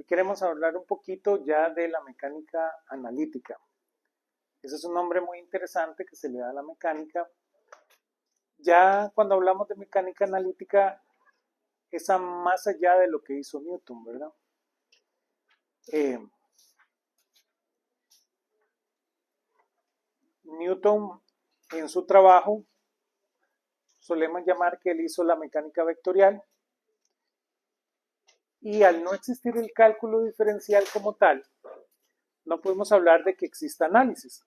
Hoy queremos hablar un poquito ya de la mecánica analítica. Ese es un nombre muy interesante que se le da a la mecánica. Ya cuando hablamos de mecánica analítica, es más allá de lo que hizo Newton, ¿verdad? Newton, en su trabajo, solemos llamar que él hizo la mecánica vectorial, y al no existir el cálculo diferencial como tal, no podemos hablar de que exista análisis.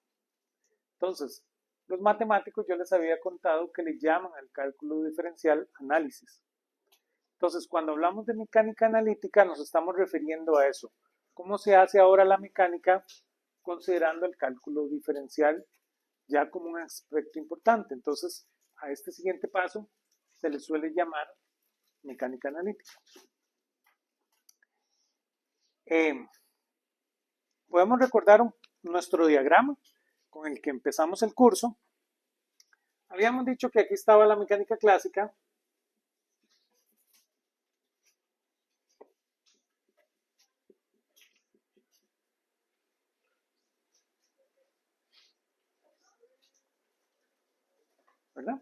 Entonces, los matemáticos, yo les había contado que le llaman al cálculo diferencial análisis. Entonces, cuando hablamos de mecánica analítica, nos estamos refiriendo a eso. ¿Cómo se hace ahora la mecánica considerando el cálculo diferencial ya como un aspecto importante? Entonces, a este siguiente paso se le suele llamar mecánica analítica. Podemos recordar nuestro diagrama con el que empezamos el curso. Habíamos dicho que aquí estaba la mecánica clásica, ¿verdad?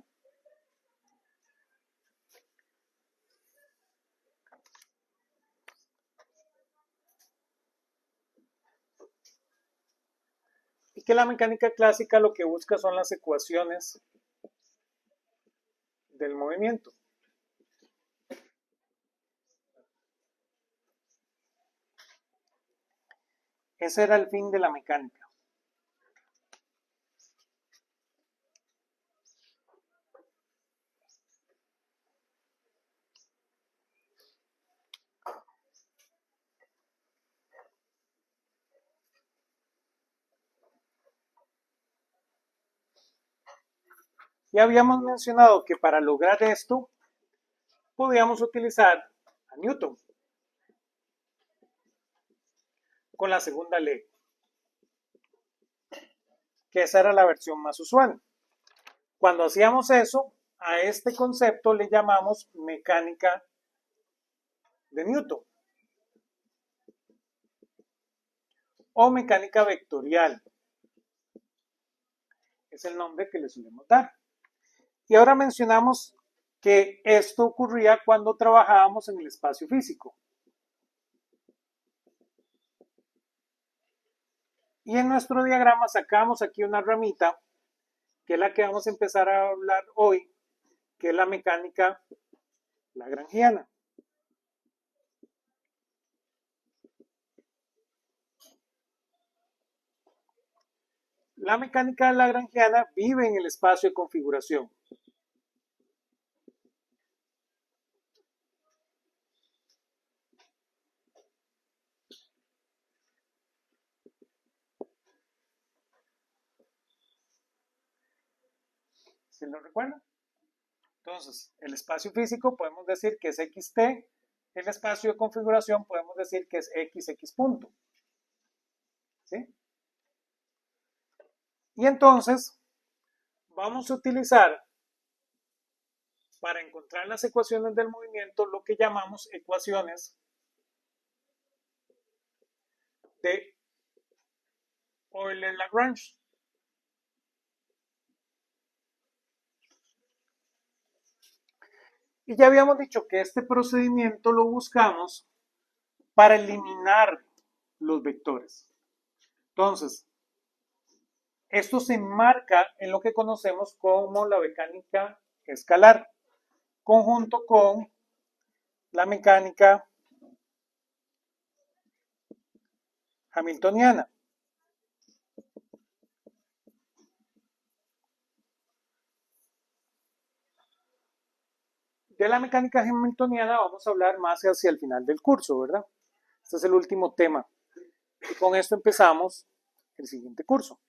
Y que la mecánica clásica lo que busca son las ecuaciones del movimiento. Ese era el fin de la mecánica. Ya habíamos mencionado que para lograr esto podíamos utilizar a Newton con la segunda ley, que esa era la versión más usual. Cuando hacíamos eso, a este concepto le llamamos mecánica de Newton o mecánica vectorial. Es el nombre que le solemos dar. Y ahora mencionamos que esto ocurría cuando trabajábamos en el espacio físico. Y en nuestro diagrama sacamos aquí una ramita, que es la que vamos a empezar a hablar hoy, que es la mecánica lagrangiana. La mecánica lagrangiana vive en el espacio de configuración. ¿Se lo recuerdan? Entonces, el espacio físico podemos decir que es xt, el espacio de configuración podemos decir que es x punto. ¿Sí? Y entonces, vamos a utilizar para encontrar las ecuaciones del movimiento lo que llamamos ecuaciones de Euler-Lagrange. Y ya habíamos dicho que este procedimiento lo buscamos para eliminar los vectores. Entonces, esto se enmarca en lo que conocemos como la mecánica escalar, conjunto con la mecánica hamiltoniana. De la mecánica hamiltoniana vamos a hablar más hacia el final del curso, ¿verdad? Este es el último tema. Y con esto empezamos el siguiente curso.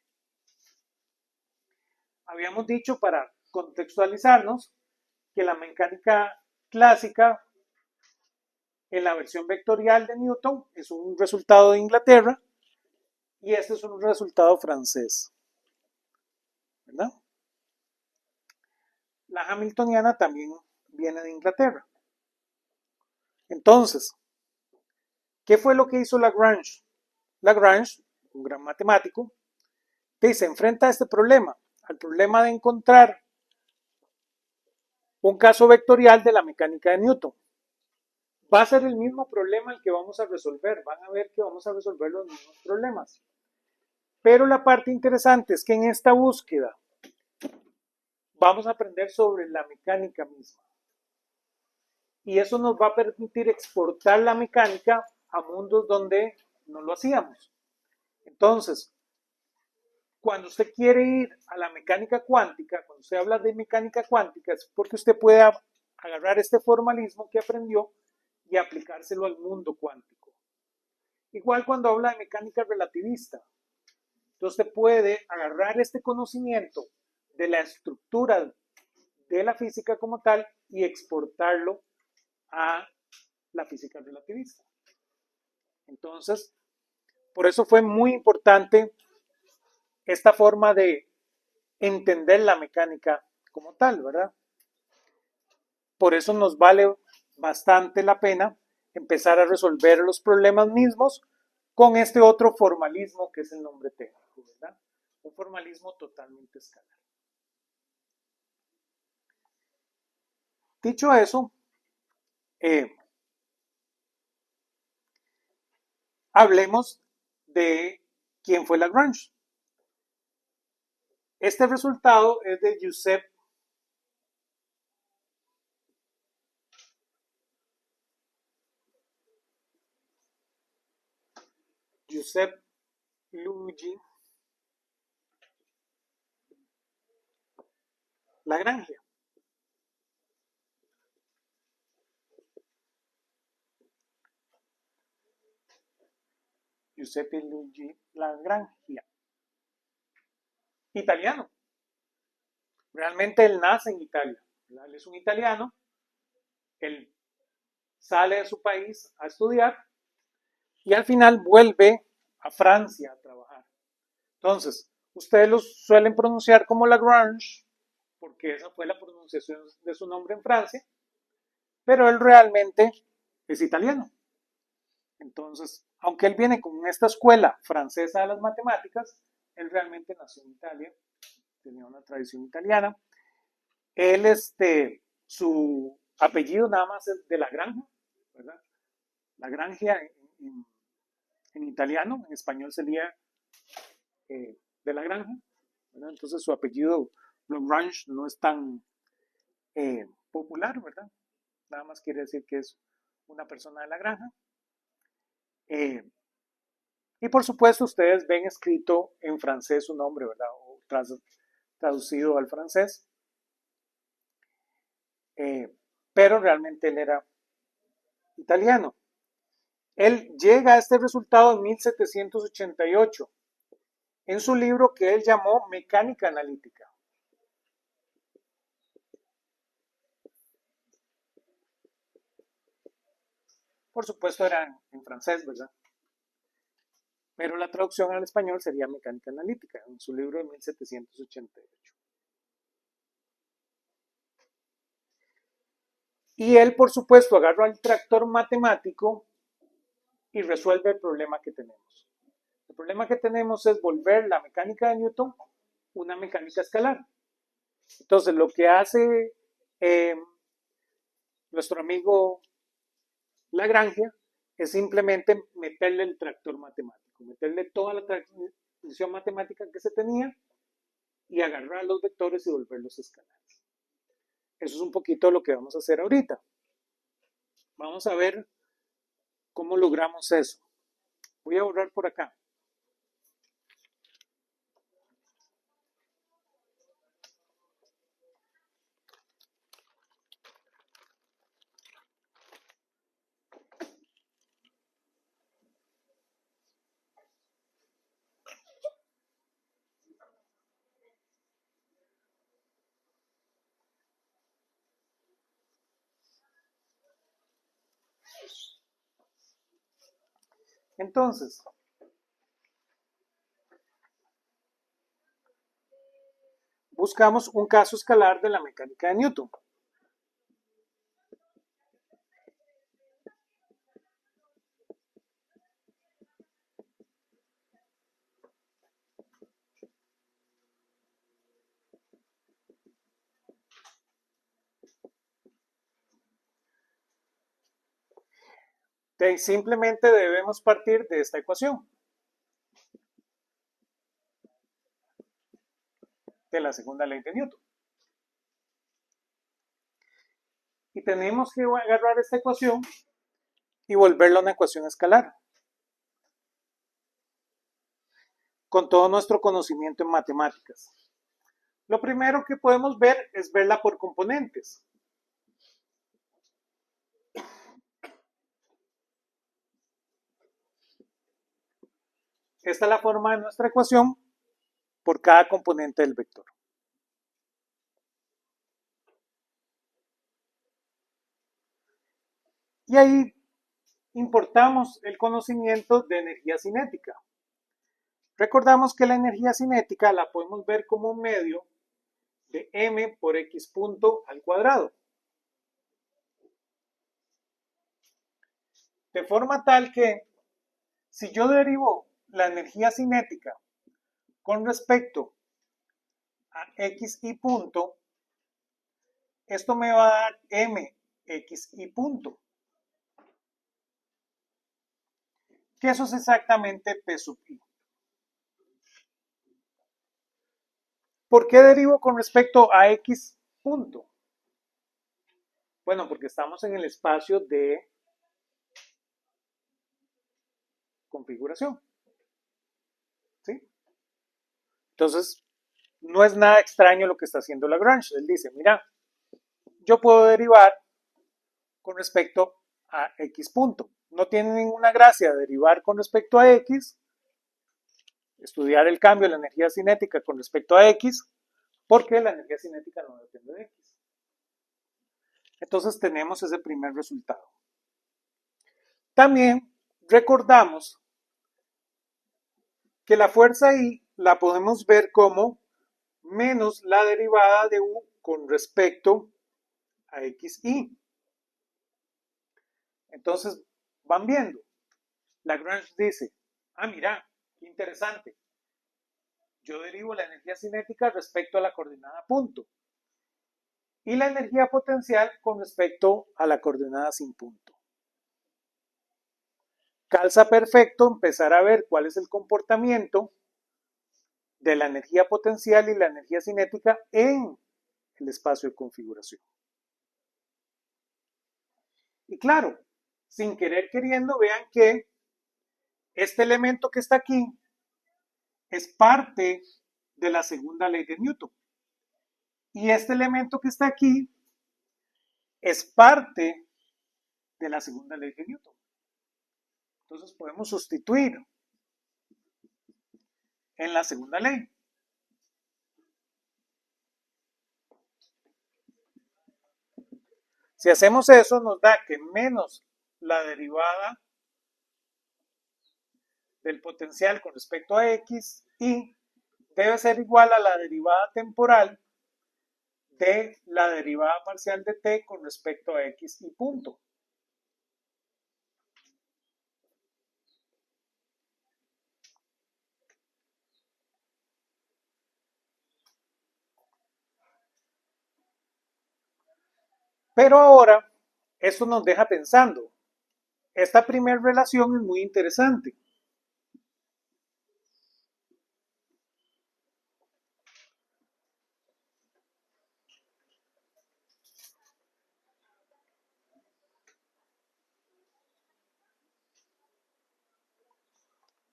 Habíamos dicho, para contextualizarnos, que la mecánica clásica en la versión vectorial de Newton es un resultado de Inglaterra y este es un resultado francés, ¿verdad? La hamiltoniana también viene de Inglaterra. Entonces, ¿Qué fue lo que hizo Lagrange? Lagrange, un gran matemático, se enfrenta a este problema, al problema de encontrar un caso vectorial de la mecánica de Newton. Va a ser el mismo problema el que vamos a resolver, van a ver que vamos a resolver los mismos problemas. Pero la parte interesante es que en esta búsqueda vamos a aprender sobre la mecánica misma. Y eso nos va a permitir exportar la mecánica a mundos donde no lo hacíamos. Entonces, cuando usted quiere ir a la mecánica cuántica, cuando usted habla de mecánica cuántica, es porque usted puede agarrar este formalismo que aprendió y aplicárselo al mundo cuántico. Igual cuando habla de mecánica relativista, entonces usted puede agarrar este conocimiento de la estructura de la física como tal y exportarlo a la física relativista. Entonces, por eso fue muy importante esta forma de entender la mecánica como tal, ¿verdad? Por eso nos vale bastante la pena empezar a resolver los problemas mismos con este otro formalismo que es el nombre técnico, ¿verdad? Un formalismo totalmente escalar. Dicho eso, hablemos de quién fue Lagrange. Este resultado es de Giuseppe Luigi Lagrange. Giuseppe Luigi Lagrange. Italiano. Realmente él nace en Italia. Él es un italiano. Él sale de su país a estudiar y al final vuelve a Francia a trabajar. Entonces, ustedes los suelen pronunciar como Lagrange, porque esa fue la pronunciación de su nombre en Francia, pero él realmente es italiano. Entonces, aunque él viene con esta escuela francesa de las matemáticas, él realmente nació en Italia, tenía una tradición italiana. Él, su apellido nada más es de la granja, ¿verdad? La granja en italiano, en español sería de la granja, ¿verdad? Entonces su apellido Lagrange no es tan popular, ¿verdad? Nada más quiere decir que es una persona de la granja. Y por supuesto ustedes ven escrito en francés su nombre, ¿verdad? O traducido al francés. Pero realmente él era italiano. Él llega a este resultado en 1788 en su libro que él llamó Mecánica Analítica. Por supuesto era en francés, ¿verdad? Pero la traducción al español sería Mecánica Analítica, en su libro de 1788. Y él, por supuesto, agarra el tractor matemático y resuelve el problema que tenemos. El problema que tenemos es volver la mecánica de Newton una mecánica escalar. Entonces, lo que hace nuestro amigo Lagrange es simplemente meterle el tractor matemático, meterle toda la transmisión matemática que se tenía y agarrar los vectores y volverlos escalares. Eso es un poquito lo que vamos a hacer ahorita. Vamos a ver cómo logramos eso. Voy a borrar por acá. Entonces, buscamos un caso escalar de la mecánica de Newton. Simplemente debemos partir de esta ecuación, de la segunda ley de Newton. Y tenemos que agarrar esta ecuación y volverla a una ecuación escalar, con todo nuestro conocimiento en matemáticas. Lo primero que podemos ver es verla por componentes. Esta es la forma de nuestra ecuación por cada componente del vector. Y ahí importamos el conocimiento de energía cinética. Recordamos que la energía cinética la podemos ver como un medio de m por x punto al cuadrado. De forma tal que si yo derivo la energía cinética con respecto a x y punto, esto me va a dar m x y punto, que eso es exactamente P sub i. ¿Por qué derivo con respecto a x punto? Bueno, porque estamos en el espacio de configuración. ¿Sí? Entonces, no es nada extraño lo que está haciendo Lagrange. Él dice, mira, yo puedo derivar con respecto a x punto. No tiene ninguna gracia derivar con respecto a x, estudiar el cambio de la energía cinética con respecto a x, porque la energía cinética no depende de x. Entonces tenemos ese primer resultado. También recordamos que la fuerza I la podemos ver como menos la derivada de U con respecto a XI. Entonces, van viendo. Lagrange dice, mira, qué interesante. Yo derivo la energía cinética respecto a la coordenada punto y la energía potencial con respecto a la coordenada sin punto. Calza perfecto empezar a ver cuál es el comportamiento de la energía potencial y la energía cinética en el espacio de configuración. Y claro, sin querer queriendo, vean que este elemento que está aquí es parte de la segunda ley de Newton. Y este elemento que está aquí es parte de la segunda ley de Newton. Entonces podemos sustituir en la segunda ley. Si hacemos eso, nos da que menos la derivada del potencial con respecto a x y debe ser igual a la derivada temporal de la derivada parcial de t con respecto a x y punto. Pero ahora, esto nos deja pensando. Esta primera relación es muy interesante.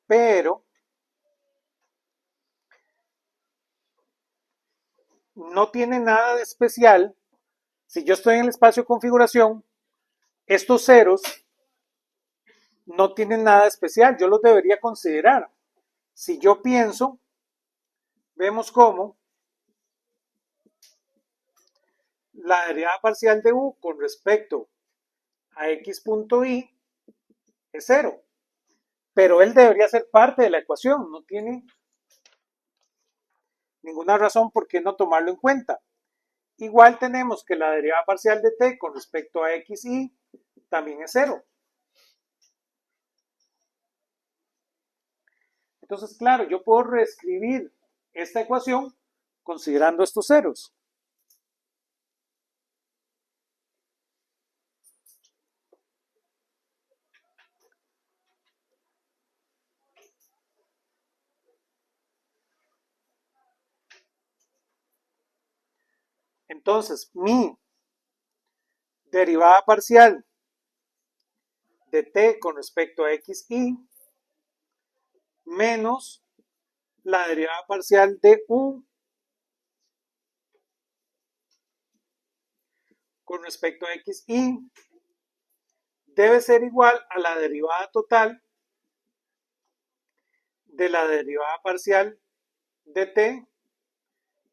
Pero no tiene nada de especial. Si yo estoy en el espacio de configuración, estos ceros no tienen nada especial. Yo los debería considerar. Si yo pienso, vemos cómo la derivada parcial de u con respecto a x punto i es 0. Pero él debería ser parte de la ecuación. No tiene ninguna razón por qué no tomarlo en cuenta. Igual tenemos que la derivada parcial de t con respecto a xy también es 0. Entonces, claro, yo puedo reescribir esta ecuación considerando estos ceros. Entonces, mi derivada parcial de t con respecto a xy menos la derivada parcial de u con respecto a xy debe ser igual a la derivada total de la derivada parcial de t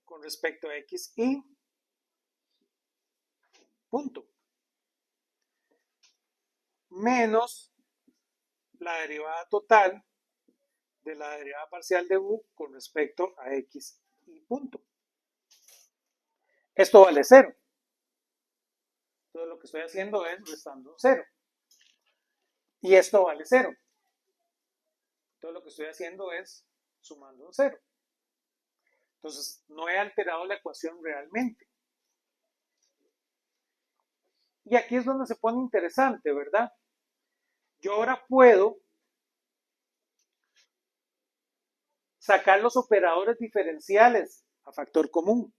con respecto a xy, punto, menos la derivada total de la derivada parcial de u con respecto a xy, punto. Esto vale 0. Entonces lo que estoy haciendo es restando 0. Y esto vale 0. Entonces lo que estoy haciendo es sumando 0. Entonces no he alterado la ecuación realmente. Y aquí es donde se pone interesante, ¿verdad? Yo ahora puedo sacar los operadores diferenciales a factor común,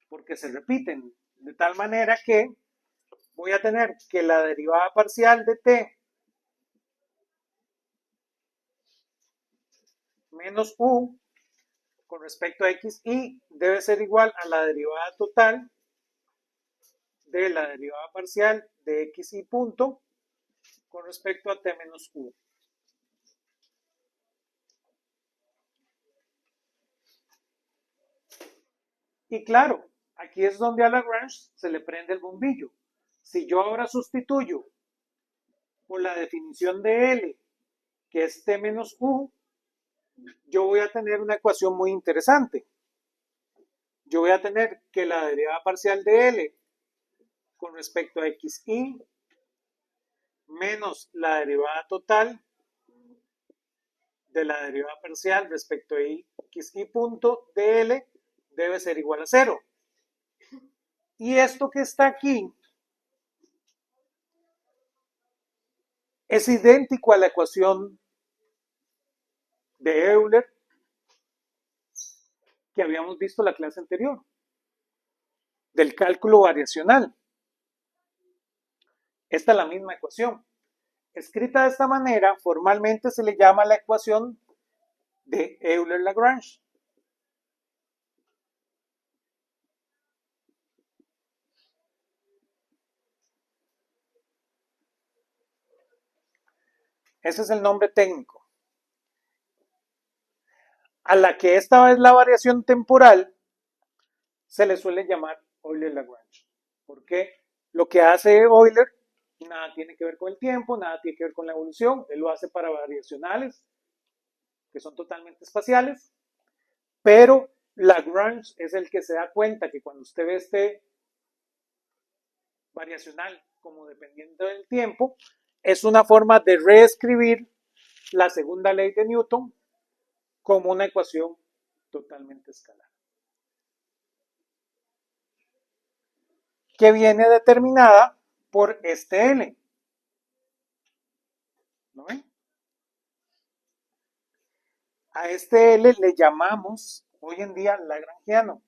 porque se repiten, de tal manera que voy a tener que la derivada parcial de t menos u con respecto a xy debe ser igual a la derivada total de la derivada parcial de xy punto con respecto a t menos u. Y claro, aquí es donde a Lagrange se le prende el bombillo. Si yo ahora sustituyo por la definición de L, que es t menos u, yo voy a tener una ecuación muy interesante. Yo voy a tener que la derivada parcial de L con respecto a xy menos la derivada total de la derivada parcial respecto a xy punto de L debe ser igual a 0. Y esto que está aquí es idéntico a la ecuación de Euler que habíamos visto en la clase anterior, del cálculo variacional. Esta es la misma ecuación. Escrita de esta manera, formalmente se le llama la ecuación de Euler-Lagrange. Ese es el nombre técnico. A la que esta es la variación temporal, se le suele llamar Euler-Lagrange. Porque lo que hace Euler nada tiene que ver con el tiempo, nada tiene que ver con la evolución. Él lo hace para variacionales, que son totalmente espaciales. Pero Lagrange es el que se da cuenta que cuando usted ve este variacional como dependiendo del tiempo, es una forma de reescribir la segunda ley de Newton como una ecuación totalmente escalar, que viene determinada por este L. ¿No ven? A este L le llamamos hoy en día lagrangiano.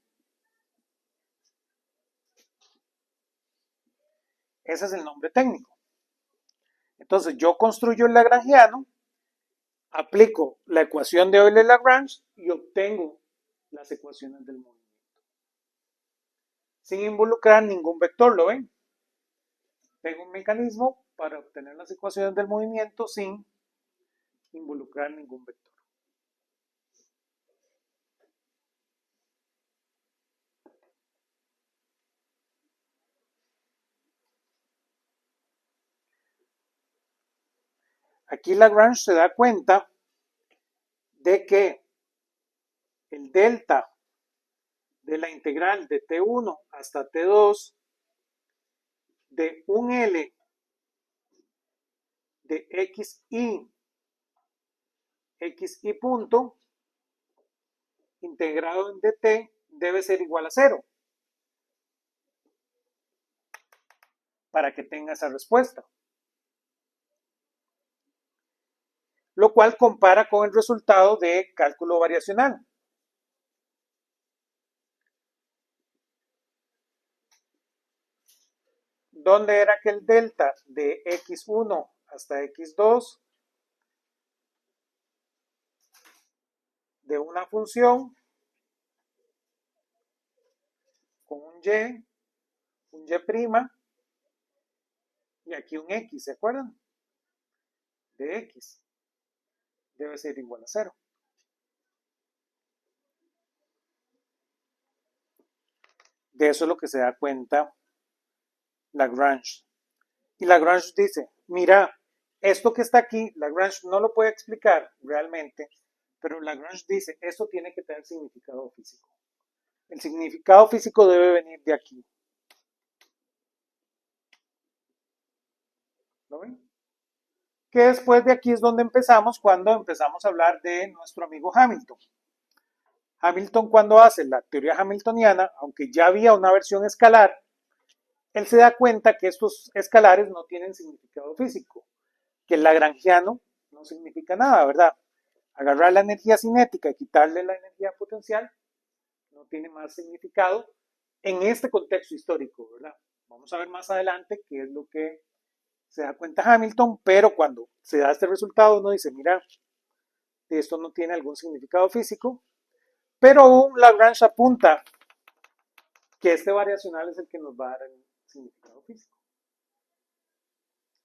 Ese es el nombre técnico. Entonces yo construyo el lagrangiano, aplico la ecuación de Euler-Lagrange y obtengo las ecuaciones del movimiento. Sin involucrar ningún vector, ¿lo ven? Tengo un mecanismo para obtener las ecuaciones del movimiento sin involucrar ningún vector. Aquí Lagrange se da cuenta de que el delta de la integral de t1 hasta t2 de un L de xy punto integrado en dt debe ser igual a 0 para que tenga esa respuesta. Lo cual compara con el resultado de cálculo variacional. ¿Dónde era que el delta de x1 hasta x2 de una función con un y' y aquí un x, ¿se acuerdan? De x debe ser igual a 0. De eso es lo que se da cuenta Lagrange. Y Lagrange dice, mira, esto que está aquí, Lagrange no lo puede explicar realmente, pero Lagrange dice, esto tiene que tener significado físico. El significado físico debe venir de aquí. ¿Lo ven? Que después de aquí es donde empezamos, cuando empezamos a hablar de nuestro amigo Hamilton. Hamilton, cuando hace la teoría hamiltoniana, aunque ya había una versión escalar, él se da cuenta que estos escalares no tienen significado físico, que el lagrangiano no significa nada, ¿verdad? Agarrar la energía cinética y quitarle la energía potencial no tiene más significado en este contexto histórico, ¿verdad? Vamos a ver más adelante qué es lo que se da cuenta Hamilton, pero cuando se da este resultado uno dice, mira, esto no tiene algún significado físico, pero aún Lagrange apunta que este variacional es el que nos va a dar el significado físico.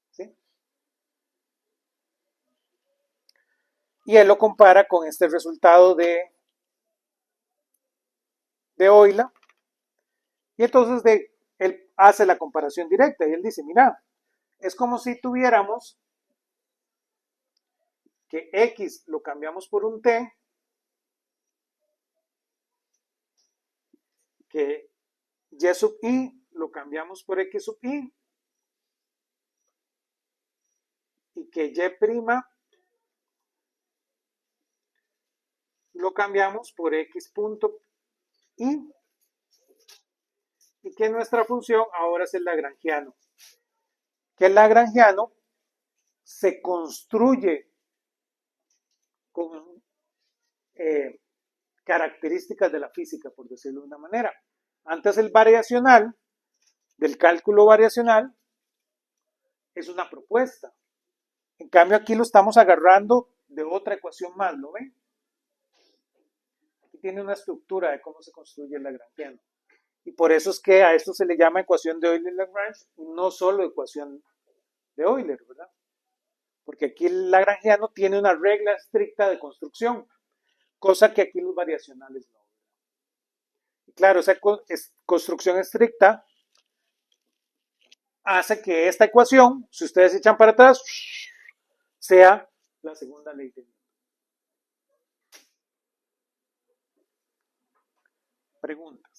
¿Sí? Y él lo compara con este resultado de Euler, y entonces él hace la comparación directa y él dice, mira, es como si tuviéramos que x lo cambiamos por un t, que y sub i lo cambiamos por x sub i, y que y' lo cambiamos por x punto i, y que nuestra función ahora es el lagrangiano. Que el lagrangiano se construye con características de la física, por decirlo de una manera. Antes el variacional, del cálculo variacional, es una propuesta. En cambio aquí lo estamos agarrando de otra ecuación más, ¿lo ven? Aquí tiene una estructura de cómo se construye el lagrangiano. Y por eso es que a esto se le llama ecuación de Euler-Lagrange, no solo ecuación de Euler, ¿verdad? Porque aquí el lagrangiano tiene una regla estricta de construcción, cosa que aquí los variacionales no. Y claro, esa construcción estricta hace que esta ecuación, si ustedes echan para atrás, sea la segunda ley de Newton. Preguntas.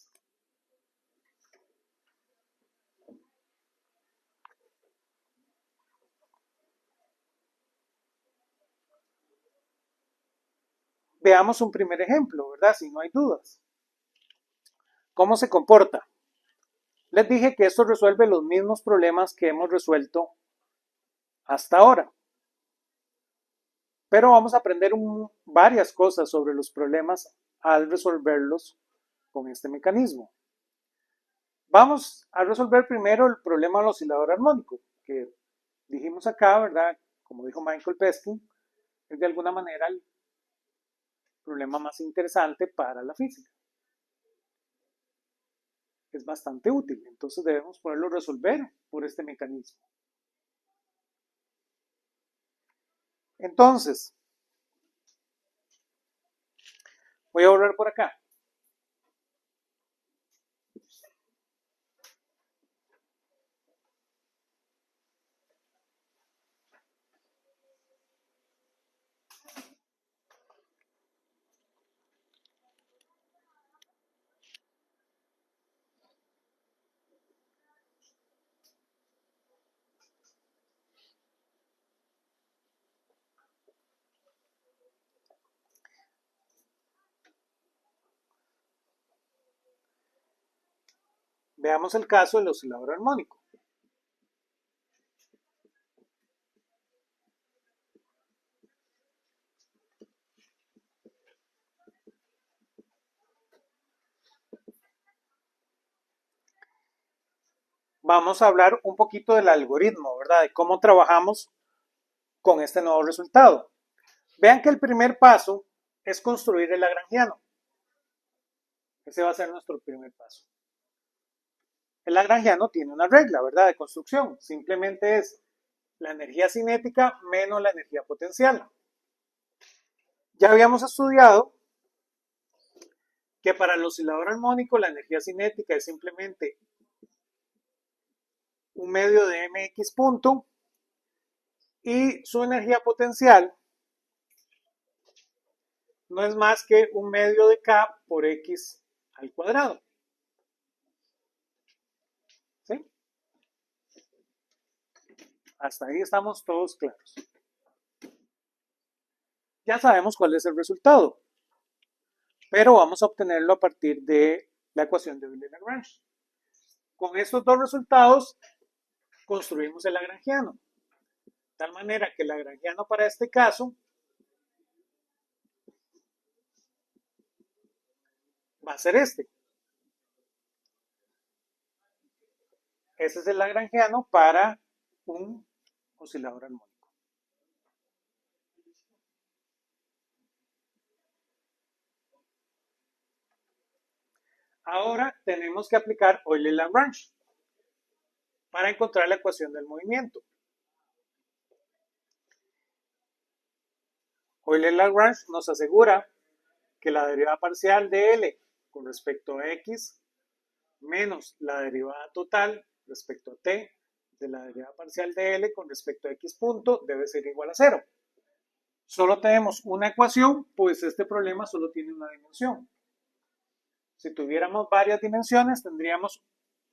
Veamos un primer ejemplo, ¿verdad? Si no hay dudas. ¿Cómo se comporta? Les dije que esto resuelve los mismos problemas que hemos resuelto hasta ahora. Pero vamos a aprender varias cosas sobre los problemas al resolverlos con este mecanismo. Vamos a resolver primero el problema del oscilador armónico, que dijimos acá, ¿verdad? Como dijo Michael Peskin, es de alguna manera el problema más interesante para la física. Es bastante útil, entonces debemos poderlo resolver por este mecanismo. Entonces, voy a borrar por acá. Veamos el caso del oscilador armónico. vamos a hablar un poquito del algoritmo, ¿verdad? De cómo trabajamos con este nuevo resultado. Vean que el primer paso es construir el lagrangiano. Ese va a ser nuestro primer paso. El lagrangiano tiene una regla, ¿verdad? De construcción. Simplemente es la energía cinética menos la energía potencial. Ya habíamos estudiado que para el oscilador armónico la energía cinética es simplemente un medio de mx punto y su energía potencial no es más que un medio de k por x al cuadrado. ¿Sí? Hasta ahí estamos todos claros. Ya sabemos cuál es el resultado, pero vamos a obtenerlo a partir de la ecuación de Euler-Lagrange. Con estos dos resultados construimos el lagrangiano, de tal manera que el lagrangiano para este caso va a ser este. Ese es el lagrangiano para un oscilador armónico. Ahora tenemos que aplicar Euler-Lagrange para encontrar la ecuación del movimiento. Euler-Lagrange nos asegura que la derivada parcial de L con respecto a X menos la derivada total respecto a T de la derivada parcial de L con respecto a X punto debe ser igual a 0. Solo tenemos una ecuación, pues este problema solo tiene una dimensión. Si tuviéramos varias dimensiones, tendríamos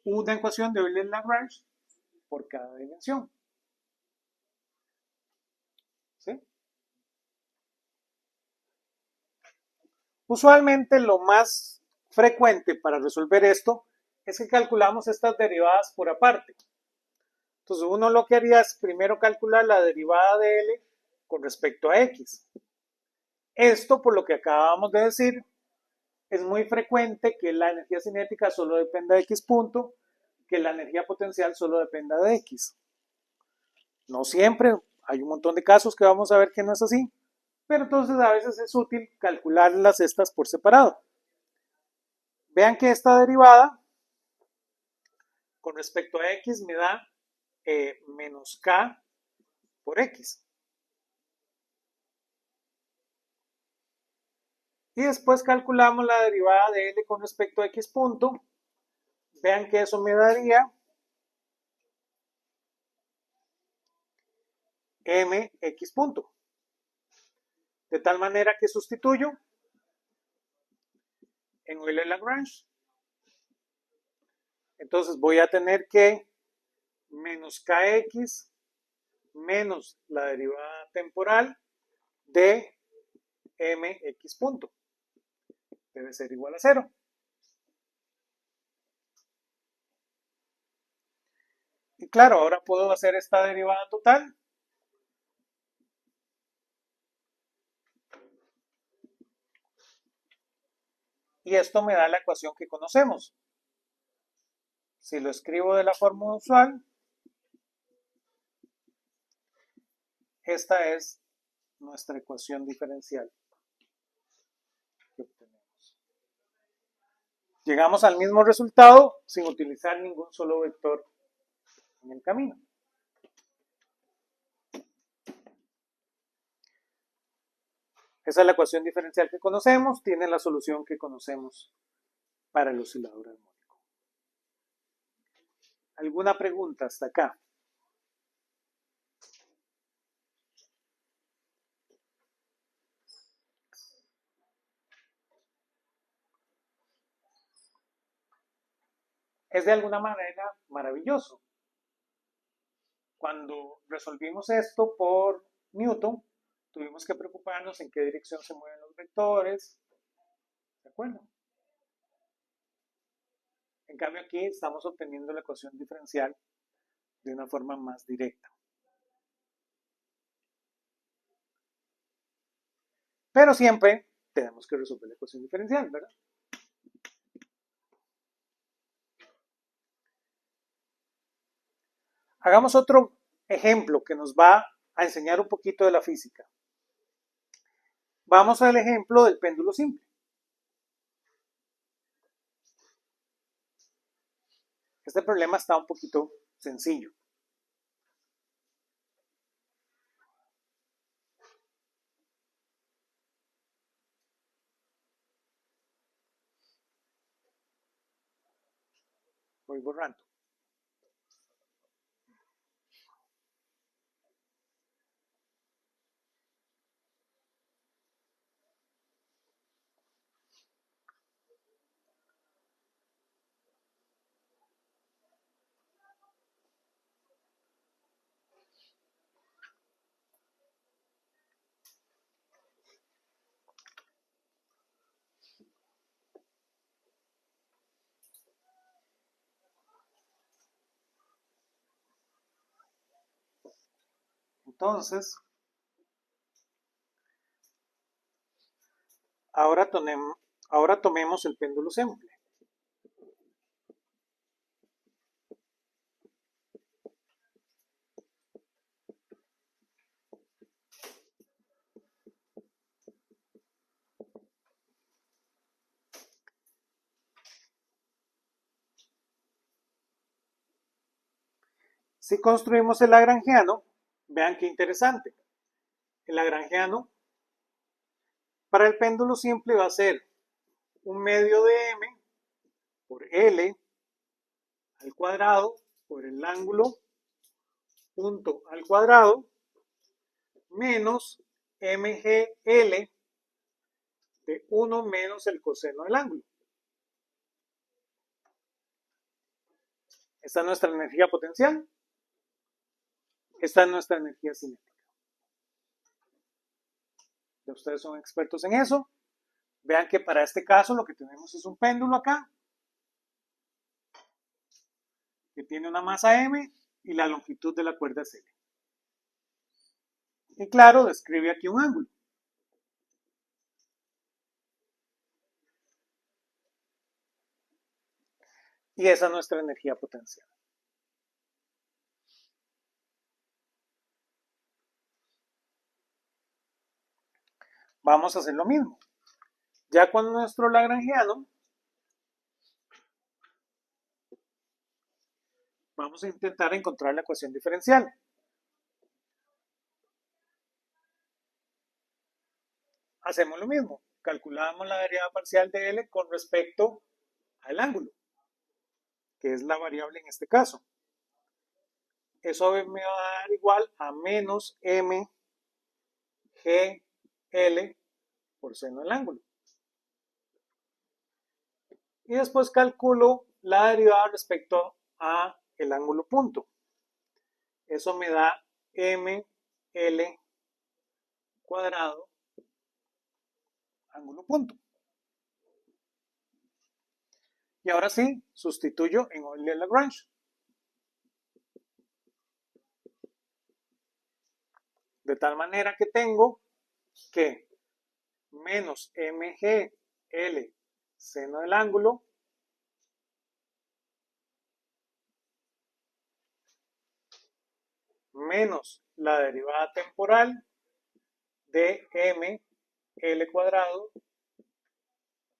una ecuación de Euler-Lagrange por cada dimensión. ¿Sí? Usualmente lo más frecuente para resolver esto es que calculamos estas derivadas por aparte. Entonces uno lo que haría es primero calcular la derivada de L con respecto a X. Esto, por lo que acabamos de decir, es muy frecuente que la energía cinética solo dependa de X punto, que la energía potencial solo dependa de X. No siempre, hay un montón de casos que vamos a ver que no es así, pero entonces a veces es útil calcularlas estas por separado. Vean que esta derivada con respecto a X me da menos K por X. Y después calculamos la derivada de L con respecto a X punto. Vean que eso me daría mx punto. De tal manera que sustituyo en Euler-Lagrange. Entonces voy a tener que menos kx menos la derivada temporal de mx punto. Debe ser igual a 0. Y claro, ahora puedo hacer esta derivada total. Y esto me da la ecuación que conocemos. Si lo escribo de la forma usual, esta es nuestra ecuación diferencial que obtenemos. Llegamos al mismo resultado sin utilizar ningún solo vector en el camino. Esa es la ecuación diferencial que conocemos, tiene la solución que conocemos para el oscilador armónico. ¿Alguna pregunta hasta acá? Es de alguna manera maravilloso. Cuando resolvimos esto por Newton, tuvimos que preocuparnos en qué dirección se mueven los vectores. ¿De acuerdo? En cambio aquí estamos obteniendo la ecuación diferencial de una forma más directa. Pero siempre tenemos que resolver la ecuación diferencial, ¿verdad? Hagamos otro ejemplo que nos va a enseñar un poquito de la física. Vamos al ejemplo del péndulo simple. Este problema está un poquito sencillo. Voy borrando. Entonces, ahora tomemos el péndulo simple. Si construimos el lagrangiano, vean qué interesante. El lagrangiano para el péndulo simple va a ser un medio de m por L al cuadrado por el ángulo punto al cuadrado menos mgl de 1 menos el coseno del ángulo. Esta es nuestra energía potencial. Esta es nuestra energía cinética. Ya ustedes son expertos en eso. Vean que para este caso lo que tenemos es un péndulo acá que tiene una masa m y la longitud de la cuerda es L. Y claro, describe aquí un ángulo. Y esa es nuestra energía potencial. Vamos a hacer lo mismo. Ya con nuestro lagrangiano, vamos a intentar encontrar la ecuación diferencial. Hacemos lo mismo. Calculamos la derivada parcial de L con respecto al ángulo, que es la variable en este caso. Eso me va a dar igual a menos m g L por seno del ángulo. Y después calculo la derivada respecto a el ángulo punto. Eso me da ml cuadrado ángulo punto. Y ahora sí, sustituyo en Euler-Lagrange. De tal manera que tengo que menos mgl seno del ángulo menos la derivada temporal de ml cuadrado,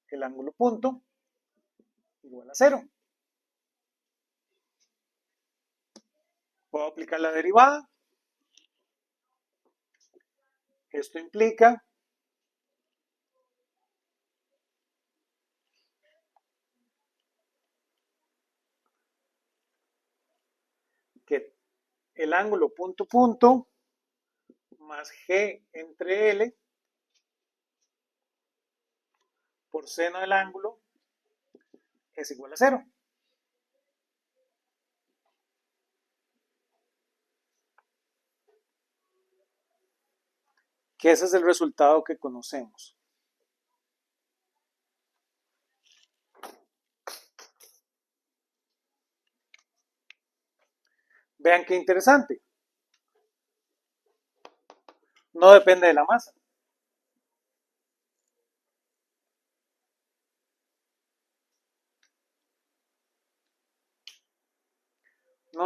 el ángulo punto, igual a 0. Puedo aplicar la derivada. Esto implica que el ángulo punto punto más g entre L por seno del ángulo es igual a 0. Que ese es el resultado que conocemos. Vean qué interesante. No depende de la masa.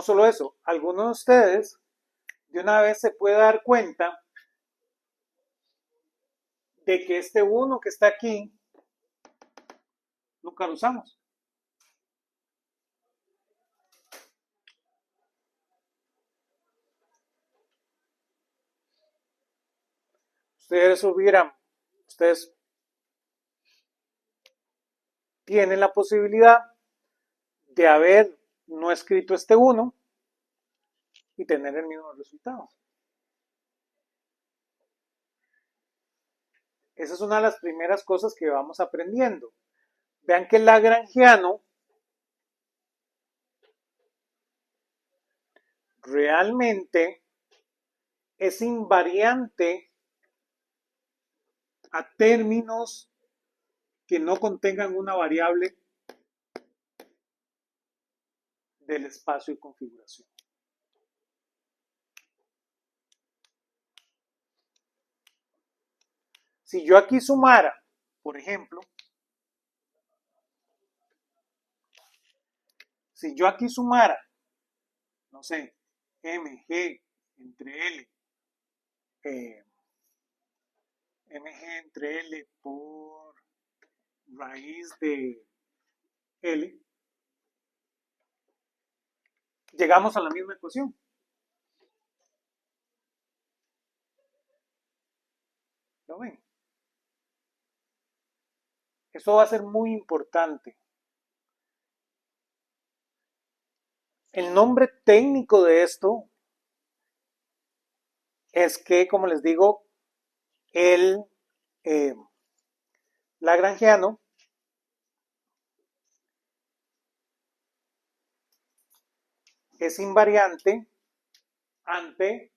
No solo eso, algunos de ustedes de una vez se puede dar cuenta de que este 1 que está aquí nunca lo usamos. Ustedes tienen la posibilidad de haber no escrito este 1 y tener el mismo resultado. Esa es una de las primeras cosas que vamos aprendiendo. Vean que el lagrangiano realmente es invariante a términos que no contengan una variable del espacio de configuración. Si yo aquí sumara, por ejemplo, si yo aquí sumara, no sé, mg entre L, mg entre L por raíz de L, llegamos a la misma ecuación. ¿Lo ven? Eso va a ser muy importante. El nombre técnico de esto es que, como les digo, el lagrangiano es invariante ante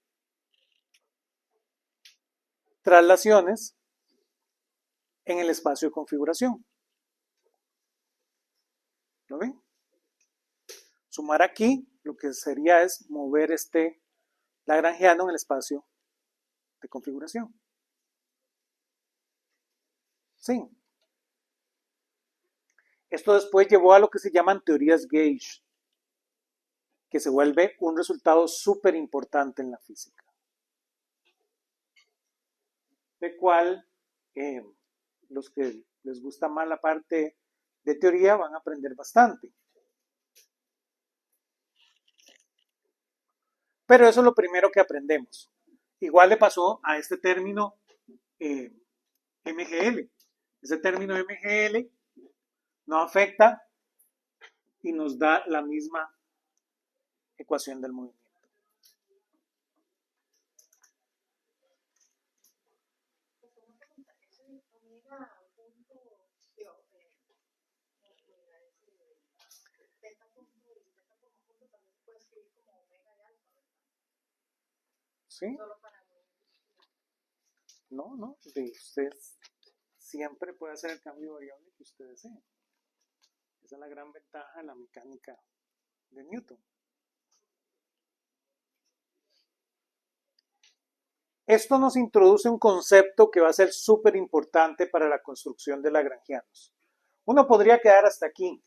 traslaciones en el espacio de configuración. ¿Lo ven? Sumar aquí lo que sería es mover este lagrangiano en el espacio de configuración. Sí. Esto después llevó a lo que se llaman teorías gauge, que se vuelve un resultado súper importante en la física. De cual los que les gusta más la parte de teoría van a aprender bastante. Pero eso es lo primero que aprendemos. Igual le pasó a este término MGL. Ese término MGL no afecta y nos da la misma ecuación del movimiento. ¿Sí? No, de usted siempre puede hacer el cambio de variable que usted desee. Esa es la gran ventaja de la mecánica de Newton. Esto nos introduce un concepto que va a ser súper importante para la construcción de lagrangianos. Uno podría quedar hasta aquí,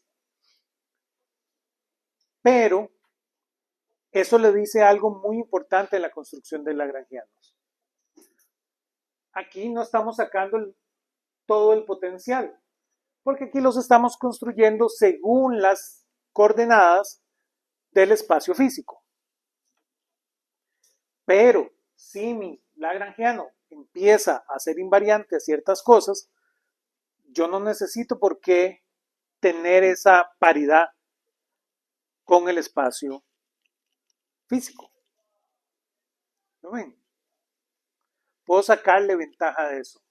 pero eso le dice algo muy importante en la construcción de lagrangianos. Aquí no estamos sacando todo el potencial, porque aquí los estamos construyendo según las coordenadas del espacio físico. Pero si mi lagrangiano empieza a ser invariante a ciertas cosas, yo no necesito por qué tener esa paridad con el espacio físico. ¿Lo ven? Puedo sacarle ventaja de eso.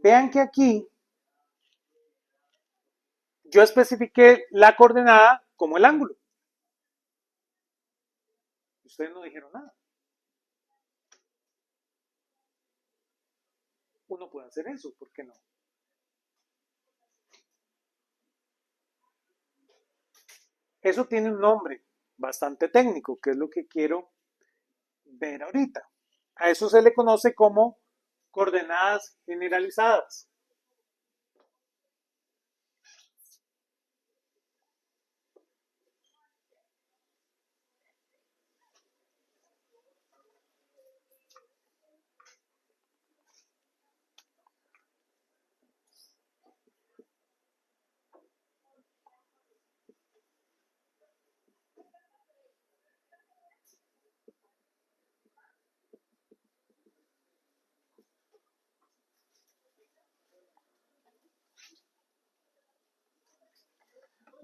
Vean que aquí yo especifiqué la coordenada como el ángulo. Ustedes no dijeron nada. Uno puede hacer eso, ¿por qué no? Eso tiene un nombre bastante técnico, que es lo que quiero ver ahorita. A eso se le conoce como coordenadas generalizadas.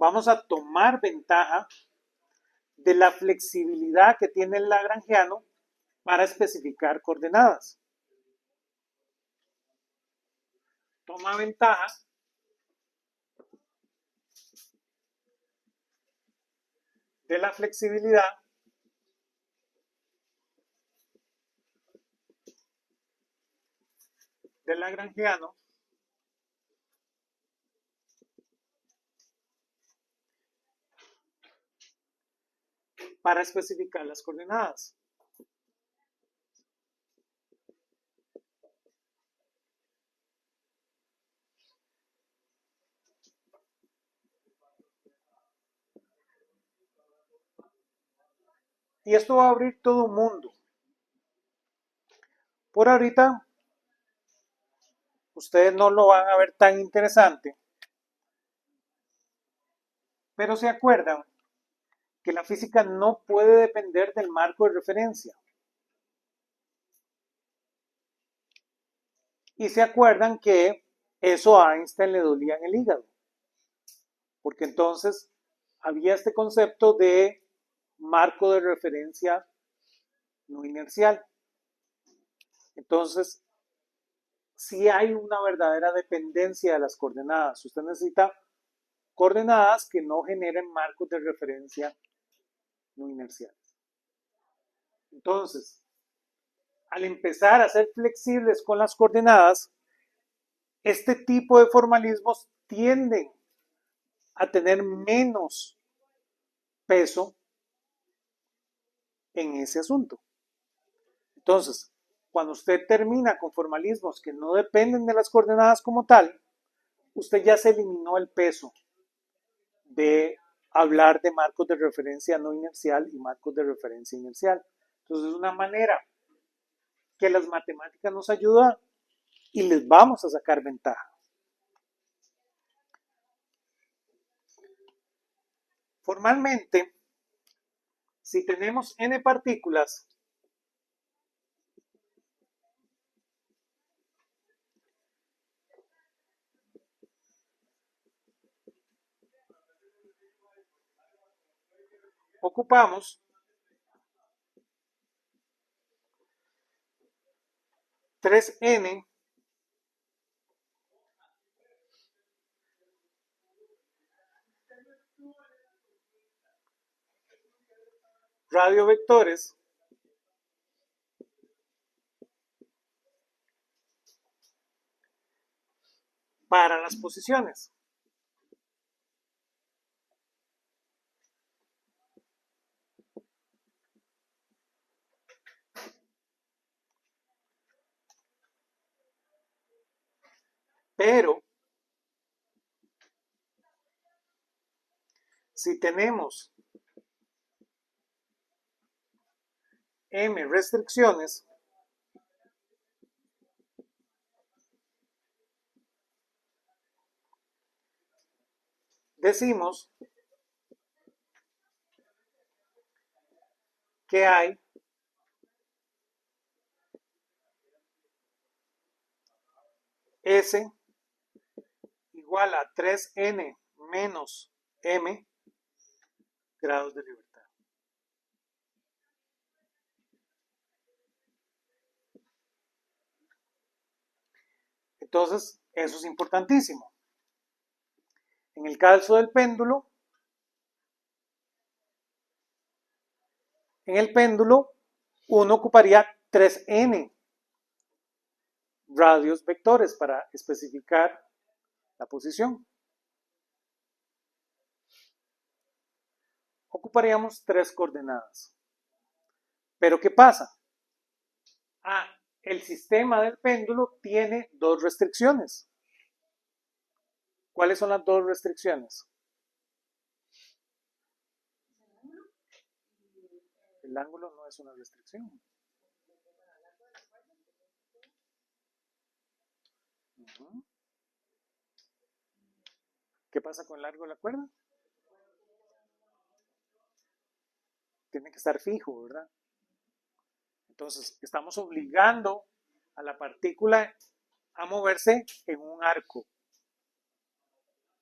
vamos a tomar ventaja de la flexibilidad que tiene el lagrangiano para especificar coordenadas. Toma ventaja de la flexibilidad del lagrangiano para especificar las coordenadas. Y esto va a abrir todo un mundo. Por ahorita, ustedes no lo van a ver tan interesante, pero se acuerdan que la física no puede depender del marco de referencia. Y se acuerdan que eso a Einstein le dolía en el hígado, porque entonces había este concepto de marco de referencia no inercial. Entonces, sí hay una verdadera dependencia de las coordenadas. Usted necesita coordenadas que no generen marcos de referencia no inerciales. Entonces, al empezar a ser flexibles con las coordenadas, este tipo de formalismos tienden a tener menos peso en ese asunto. Entonces, cuando usted termina con formalismos que no dependen de las coordenadas como tal, usted ya se eliminó el peso de hablar de marcos de referencia no inercial y marcos de referencia inercial. Entonces, es una manera que las matemáticas nos ayudan y les vamos a sacar ventaja. Formalmente, si tenemos n partículas, ocupamos tres n radiovectores para las posiciones. Pero si tenemos m restricciones, decimos que hay S igual a 3n menos m grados de libertad. Entonces, eso es importantísimo. En el caso del péndulo, uno ocuparía 3n radios vectores para especificar la posición. Ocuparíamos tres coordenadas. Pero ¿qué pasa? El sistema del péndulo tiene dos restricciones. ¿Cuáles son las dos restricciones? El ángulo no es una restricción. ¿Qué pasa con el largo de la cuerda? Tiene que estar fijo, ¿verdad? Entonces, estamos obligando a la partícula a moverse en un arco.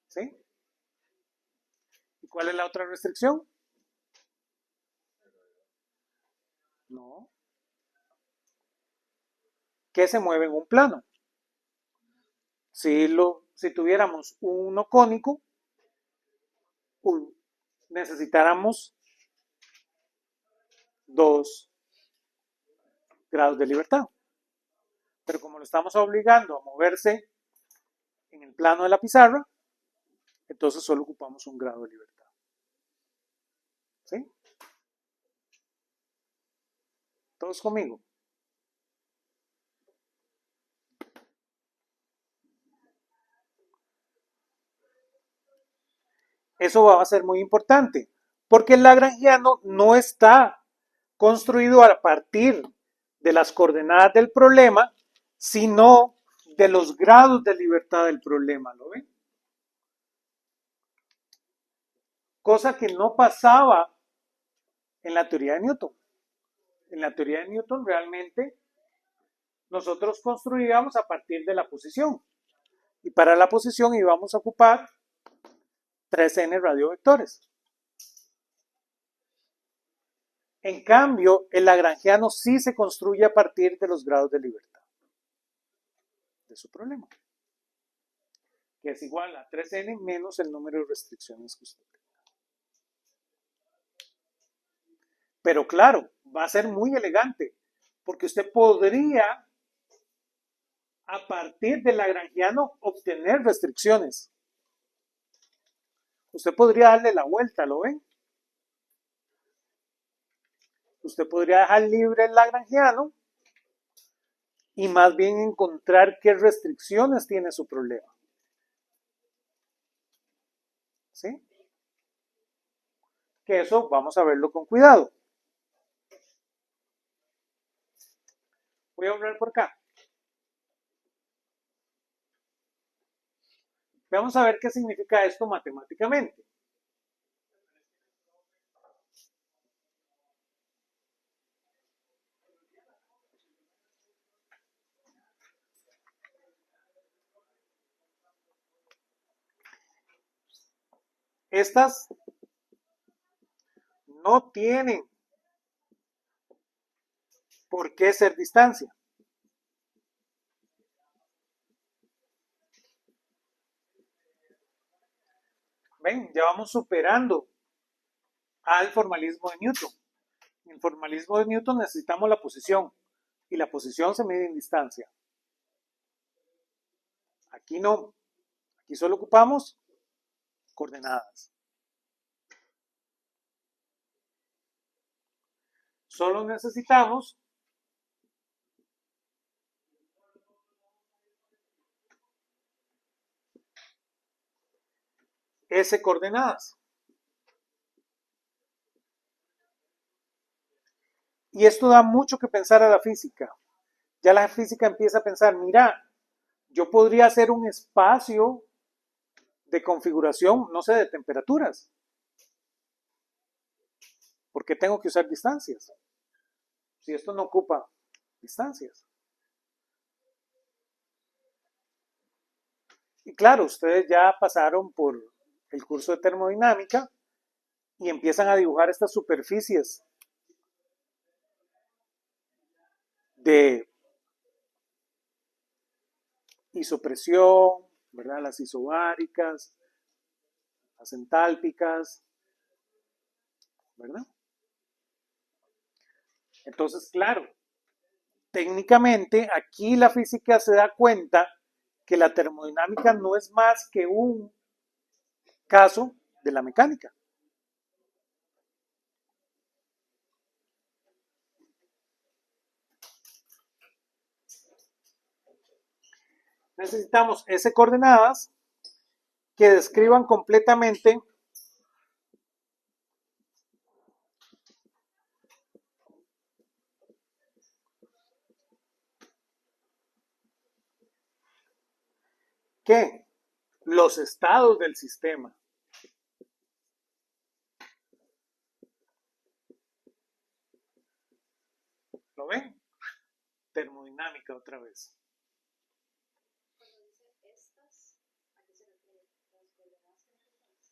¿Sí? cuál es la otra restricción? No. Que se mueve en un plano. Si tuviéramos uno cónico, necesitáramos 2 grados de libertad. Pero como lo estamos obligando a moverse en el plano de la pizarra, entonces solo ocupamos 1 grado de libertad. ¿Sí? ¿Todos conmigo? Eso va a ser muy importante, porque el lagrangiano no está construido a partir de las coordenadas del problema, sino de los grados de libertad del problema, ¿lo ven? Cosa que no pasaba en la teoría de Newton. En la teoría de Newton realmente nosotros construíamos a partir de la posición. Y para la posición íbamos a ocupar 3n radiovectores. En cambio, el lagrangiano sí se construye a partir de los grados de libertad de su problema, que es igual a 3n menos el número de restricciones que usted tenga. Pero claro, va a ser muy elegante, porque usted podría, a partir del lagrangiano, obtener restricciones. Usted podría darle la vuelta, ¿lo ven? Usted podría dejar libre el lagrangiano y más bien encontrar qué restricciones tiene su problema. ¿Sí? Que eso vamos a verlo con cuidado. Voy a borrar por acá. Vamos a ver qué significa esto matemáticamente. Estas no tienen por qué ser distancia. Ven, ya vamos superando al formalismo de Newton. En el formalismo de Newton necesitamos la posición y la posición se mide en distancia. Aquí no, aquí solo ocupamos coordenadas. Solo necesitamos S coordenadas. Y esto da mucho que pensar a la física. Ya la física empieza a pensar, mira, yo podría hacer un espacio de configuración, no sé, de temperaturas. ¿Por qué tengo que usar distancias? Si esto no ocupa distancias. Y claro, ustedes ya pasaron por el curso de termodinámica y empiezan a dibujar estas superficies de isopresión, ¿verdad? Las isobáricas, las entálpicas, ¿verdad? Entonces, claro, técnicamente aquí la física se da cuenta que la termodinámica no es más que un caso de la mecánica. Necesitamos S coordenadas que describan completamente que los estados del sistema. ¿Lo ven? Termodinámica otra vez.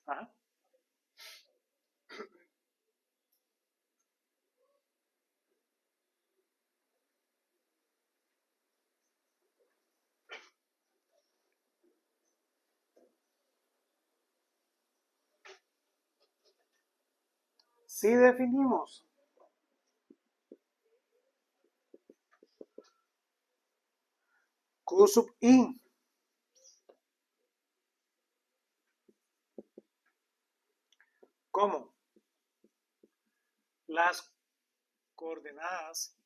Ajá. Si definimos Q sub I como las coordenadas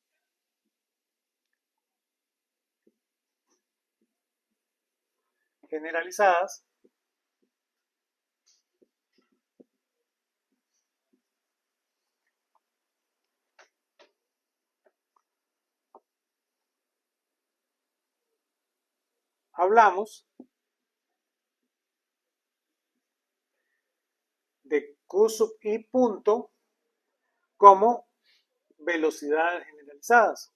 generalizadas, hablamos de Q sub I punto como velocidades generalizadas.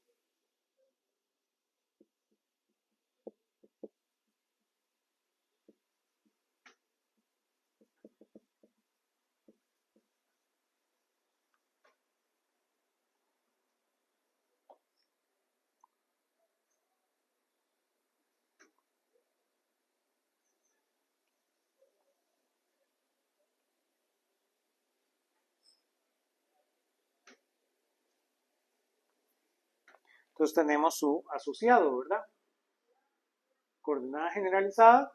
Entonces tenemos su asociado, ¿verdad? Coordenada generalizada,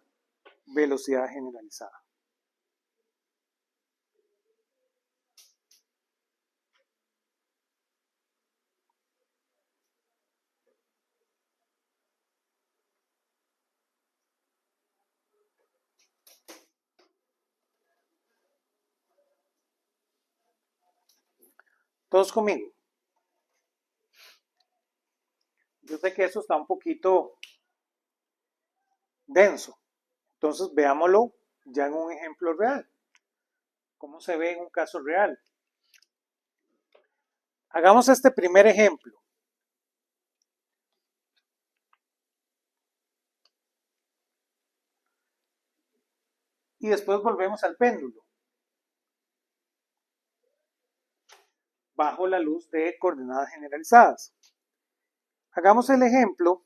velocidad generalizada. Todos conmigo. Yo sé que eso está un poquito denso. Entonces veámoslo ya en un ejemplo real. ¿Cómo se ve en un caso real? Hagamos este primer ejemplo. Y después volvemos al péndulo. Bajo la luz de coordenadas generalizadas. Hagamos el ejemplo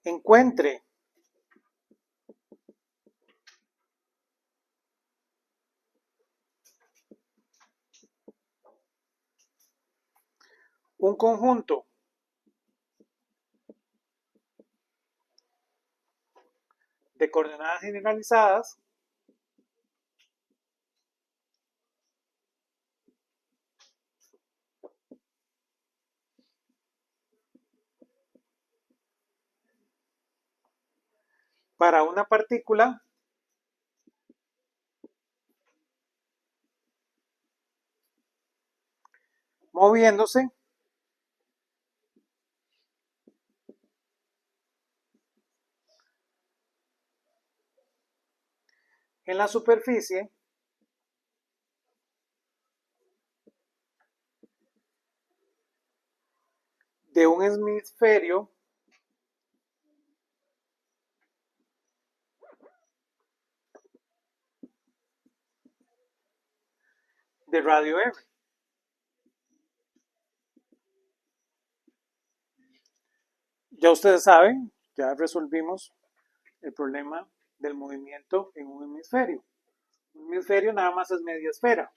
encuentre un conjunto de coordenadas generalizadas para una partícula moviéndose en la superficie de un hemisferio de radio R. Ya ustedes saben, ya resolvimos el problema del movimiento en un hemisferio. Un hemisferio nada más es media esfera.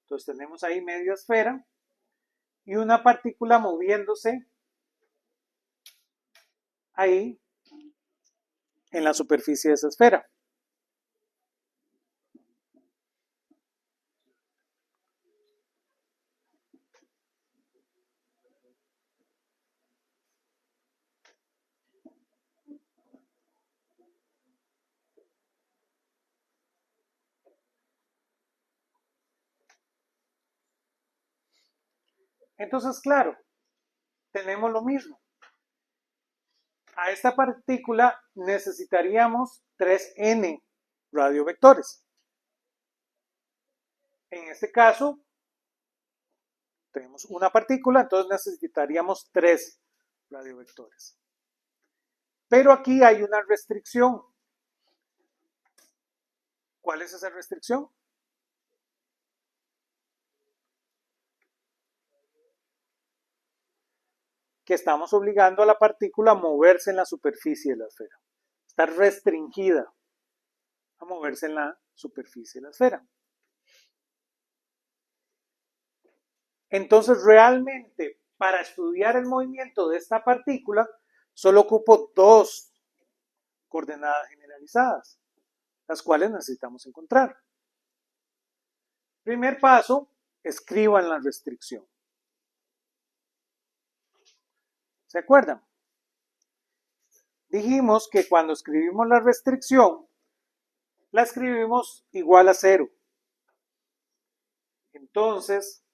Entonces tenemos ahí media esfera y una partícula moviéndose ahí en la superficie de esa esfera. Entonces, claro, tenemos lo mismo. A esta partícula necesitaríamos 3n radiovectores. En este caso, tenemos una partícula, entonces necesitaríamos 3 radiovectores. Pero aquí hay una restricción. ¿Cuál es esa restricción? que estamos obligando a la partícula a moverse en la superficie de la esfera. Está restringida a moverse en la superficie de la esfera. Entonces, realmente, para estudiar el movimiento de esta partícula, solo ocupo dos coordenadas generalizadas, las cuales necesitamos encontrar. Primer paso, escriban la restricción. ¿Se acuerdan? Dijimos que cuando escribimos la restricción, la escribimos igual a 0. Entonces,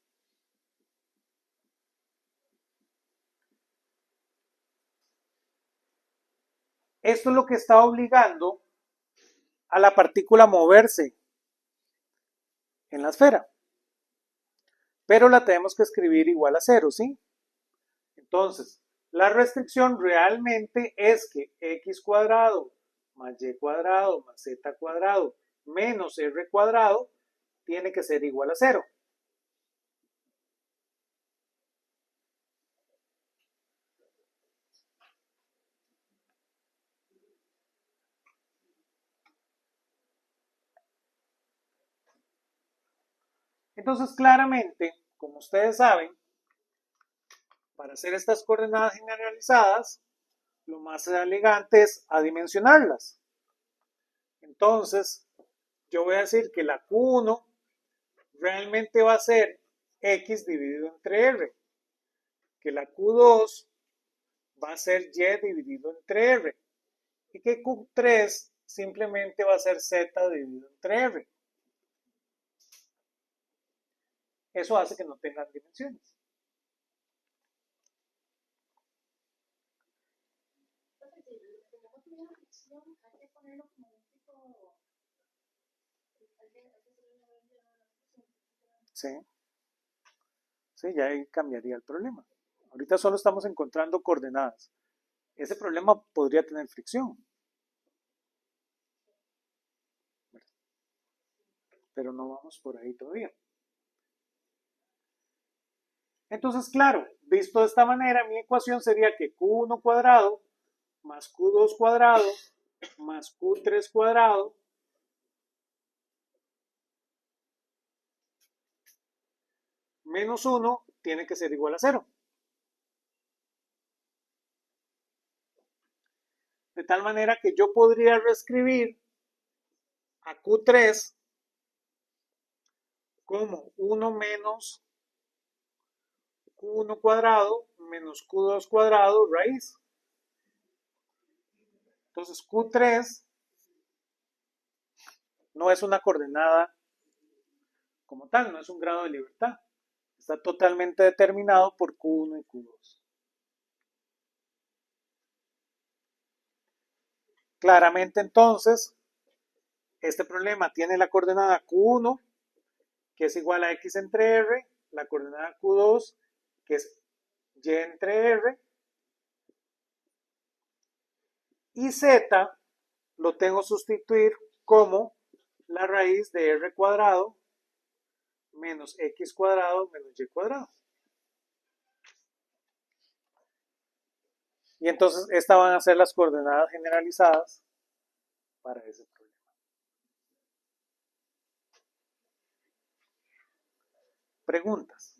esto es lo que está obligando a la partícula a moverse en la esfera. Pero la tenemos que escribir igual a 0, ¿sí? Entonces, la restricción realmente es que x cuadrado más y cuadrado más z cuadrado menos r cuadrado tiene que ser igual a 0. Entonces, claramente, como ustedes saben, para hacer estas coordenadas generalizadas, lo más elegante es adimensionarlas. Entonces, yo voy a decir que la Q1 realmente va a ser X dividido entre R, que la Q2 va a ser Y dividido entre R, y que Q3 simplemente va a ser Z dividido entre R. Eso hace que no tengan dimensiones. Sí, sí, ya ahí cambiaría el problema. Ahorita solo estamos encontrando coordenadas. Ese problema podría tener fricción. Pero no vamos por ahí todavía. Entonces, claro, visto de esta manera, mi ecuación sería que Q1 cuadrado más Q2 cuadrado más Q3 cuadrado menos 1 tiene que ser igual a 0. De tal manera que yo podría reescribir a Q3 como 1 menos Q1 cuadrado menos Q2 cuadrado raíz. Entonces Q3 no es una coordenada como tal, no es un grado de libertad. Está totalmente determinado por Q1 y Q2. Claramente entonces, este problema tiene la coordenada Q1, que es igual a X entre R, la coordenada Q2, que es Y entre R, y Z lo tengo sustituir como la raíz de R cuadrado menos X cuadrado menos Y cuadrado. Y entonces estas van a ser las coordenadas generalizadas para ese problema. Preguntas.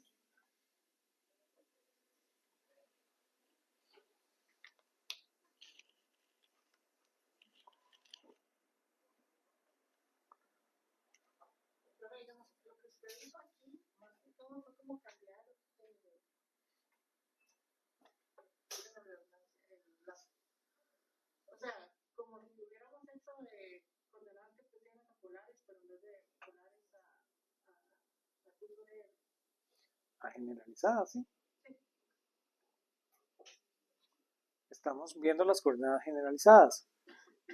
A generalizadas, ¿sí? Estamos viendo las coordenadas generalizadas.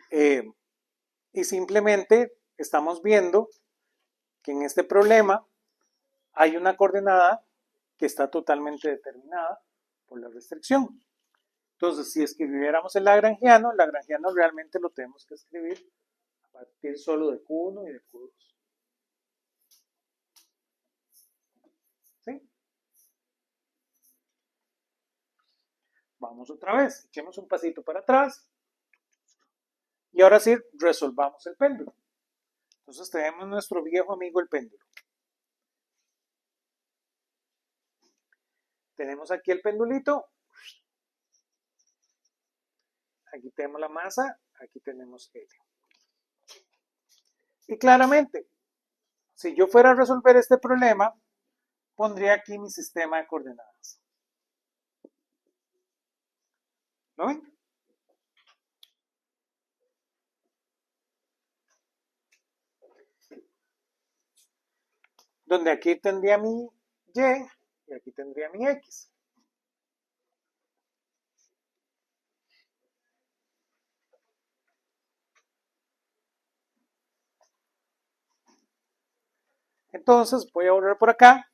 Y simplemente estamos viendo que en este problema hay una coordenada que está totalmente determinada por la restricción. Entonces, si escribiéramos el lagrangiano realmente lo tenemos que escribir a partir solo de Q1 y de Q2. ¿Sí? Vamos otra vez, echemos un pasito para atrás. Y ahora sí, resolvamos el péndulo. Entonces tenemos nuestro viejo amigo el péndulo. Tenemos aquí el pendulito. Aquí tenemos la masa, aquí tenemos L. Y claramente, si yo fuera a resolver este problema, pondría aquí mi sistema de coordenadas. ¿Lo ven? Donde aquí tendría mi Y y aquí tendría mi X. Entonces voy a volver por acá.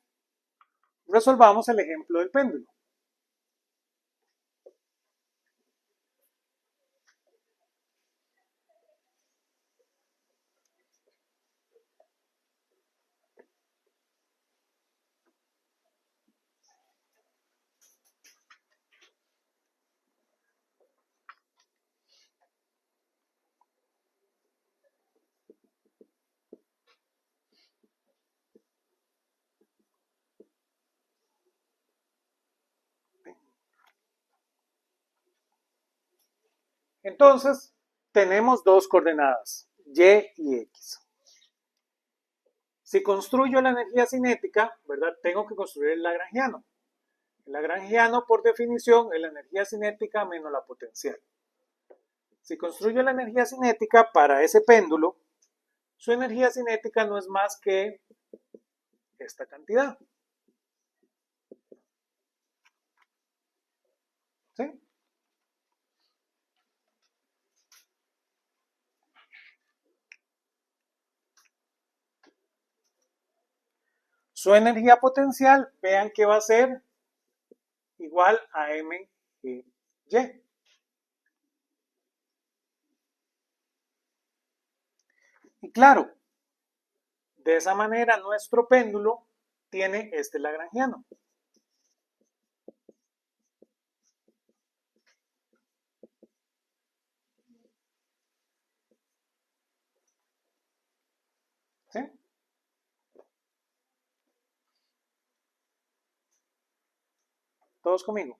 Resolvamos el ejemplo del péndulo. Entonces, tenemos dos coordenadas, Y y X. Si construyo la energía cinética, ¿verdad? Tengo que construir el lagrangiano. El lagrangiano, por definición, es la energía cinética menos la potencial. Si construyo la energía cinética para ese péndulo, su energía cinética no es más que esta cantidad. ¿Sí? Su energía potencial, vean que va a ser igual a mg y. Y claro, de esa manera nuestro péndulo tiene este lagrangiano. ¿Sí? ¿Todos conmigo?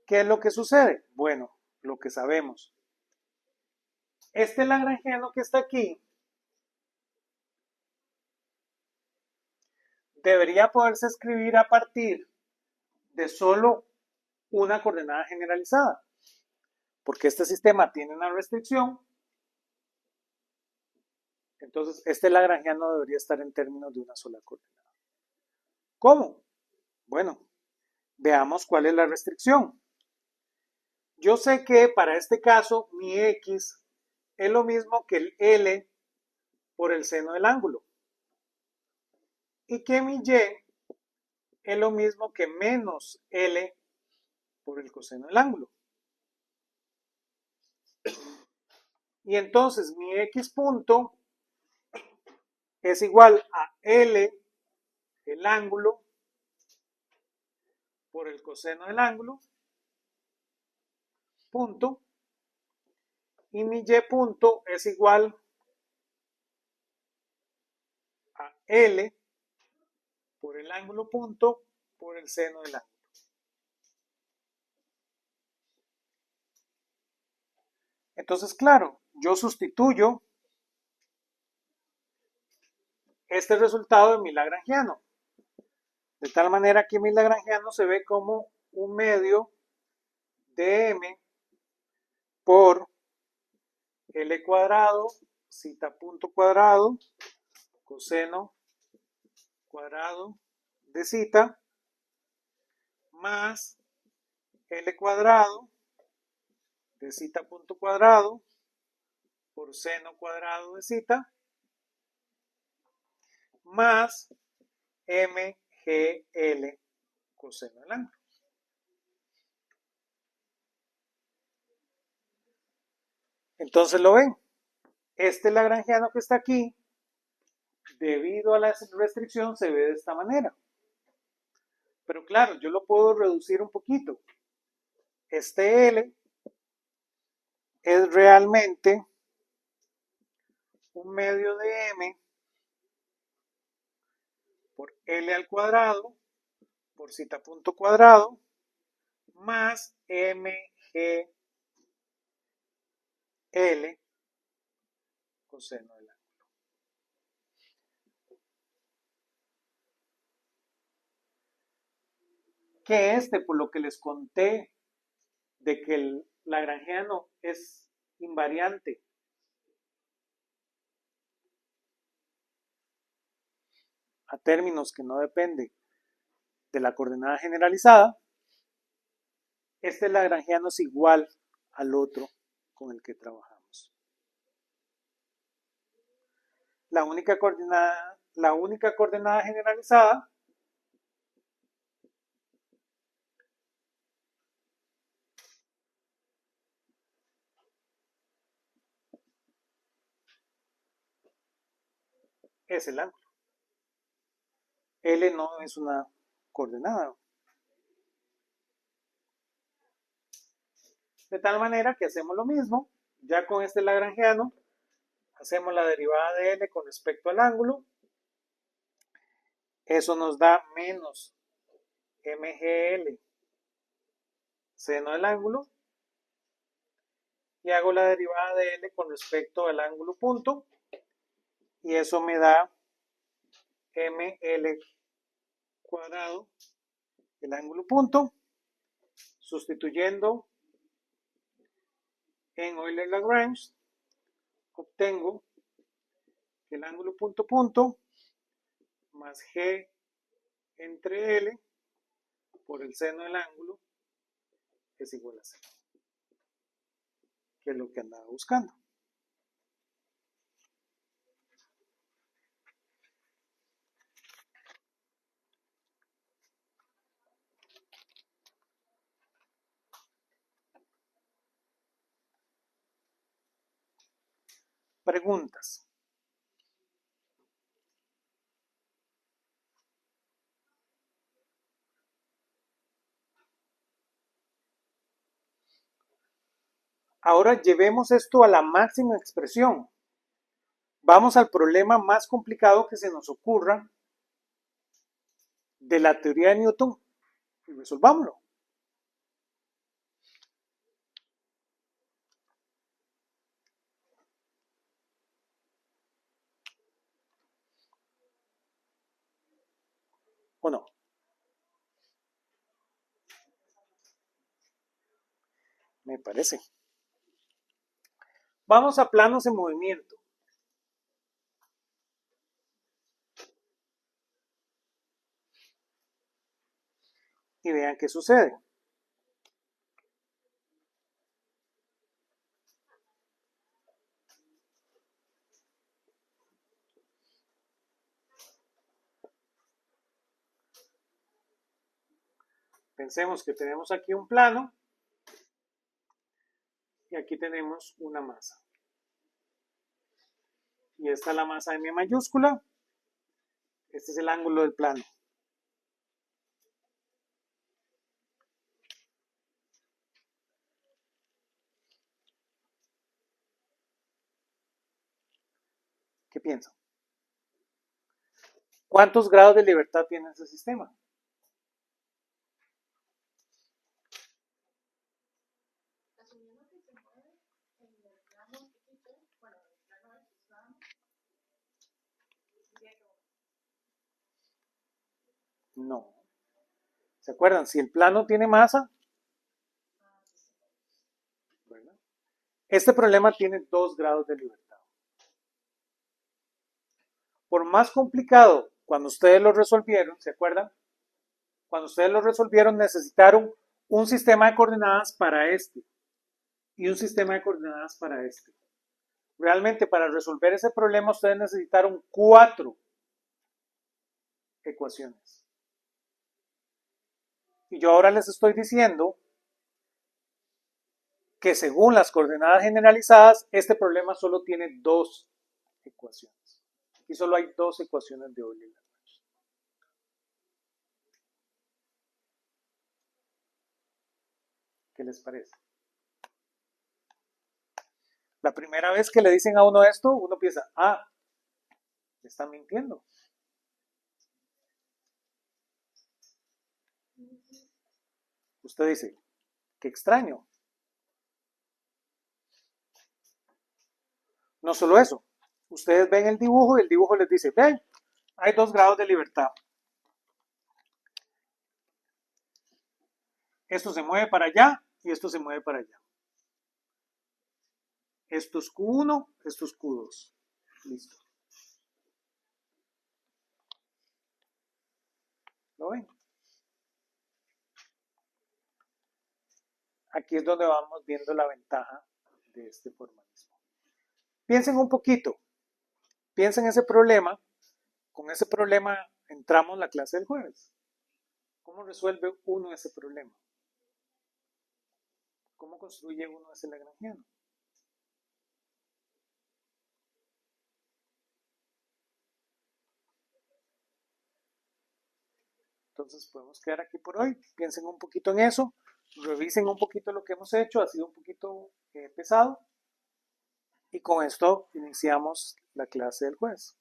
¿Qué es lo que sucede? Bueno, lo que sabemos. Este lagrangiano que está aquí debería poderse escribir a partir de solo una coordenada generalizada, porque este sistema tiene una restricción. Entonces, este lagrangiano debería estar en términos de una sola coordenada. ¿Cómo? Bueno, veamos cuál es la restricción. Yo sé que para este caso mi X es lo mismo que el L por el seno del ángulo y que mi Y es lo mismo que menos L por el coseno del ángulo. Y entonces mi X punto es igual a L, el ángulo, por el coseno del ángulo, punto, y mi Y punto es igual a L por el ángulo punto por el seno del ángulo. Entonces, claro, yo sustituyo este resultado de mi lagrangiano. De tal manera que mi lagrangiano se ve como un medio de m por L cuadrado, zeta punto cuadrado, coseno cuadrado de zeta, más L cuadrado de zeta punto cuadrado por seno cuadrado de zeta, más mgl coseno del ángulo. Entonces lo ven. Este lagrangiano que está aquí, debido a la restricción, se ve de esta manera. Pero claro, yo lo puedo reducir un poquito. Este L es realmente un medio de M por L al cuadrado por zeta punto cuadrado más MGL coseno del ángulo. Que por lo que les conté de que el lagrangiano es invariante a términos que no depende de la coordenada generalizada, este lagrangiano es igual al otro con el que trabajamos. La única coordenada generalizada es el ángulo. L no es una coordenada. De tal manera que hacemos lo mismo, ya con este lagrangiano, hacemos la derivada de L con respecto al ángulo. Eso nos da menos MGL seno del ángulo. Y hago la derivada de L con respecto al ángulo punto. Y eso me da ML cuadrado, el ángulo punto, sustituyendo en Euler-Lagrange, obtengo que el ángulo punto punto más G entre L por el seno del ángulo es igual a 0, que es lo que andaba buscando. Preguntas. Ahora llevemos esto a la máxima expresión. Vamos al problema más complicado que se nos ocurra de la teoría de Newton y resolvámoslo. ¿O no? Me parece. Vamos a planos en movimiento. Y vean qué sucede. Pensemos que tenemos aquí un plano y aquí tenemos una masa. Y esta es la masa M mayúscula. Este es el ángulo del plano. ¿Qué piensan? ¿Cuántos grados de libertad tiene ese sistema? No. ¿Se acuerdan? Si el plano tiene masa, ¿verdad? Este problema tiene 2 grados de libertad. Por más complicado, cuando ustedes lo resolvieron, ¿se acuerdan? Cuando ustedes lo resolvieron necesitaron un sistema de coordenadas para este y un sistema de coordenadas para este. Realmente para resolver ese problema ustedes necesitaron 4 ecuaciones. Y yo ahora les estoy diciendo que según las coordenadas generalizadas, este problema solo tiene dos ecuaciones. Aquí solo hay dos ecuaciones de Euler. ¿Qué les parece? La primera vez que le dicen a uno esto, uno piensa, ah, me están mintiendo. Usted dice, qué extraño. No solo eso, ustedes ven el dibujo y el dibujo les dice, ven, hay 2 grados de libertad. Esto se mueve para allá y esto se mueve para allá. Esto es Q1, esto es Q2. Listo. ¿Lo ven? Aquí es donde vamos viendo la ventaja de este formalismo. Piensen un poquito. Piensen ese problema. Con ese problema entramos la clase del jueves. ¿Cómo resuelve uno ese problema? ¿Cómo construye uno ese lagrangiano? Entonces podemos quedar aquí por hoy. Piensen un poquito en eso. Revisen un poquito lo que hemos hecho. Ha sido un poquito pesado. Y con esto iniciamos la clase del jueves.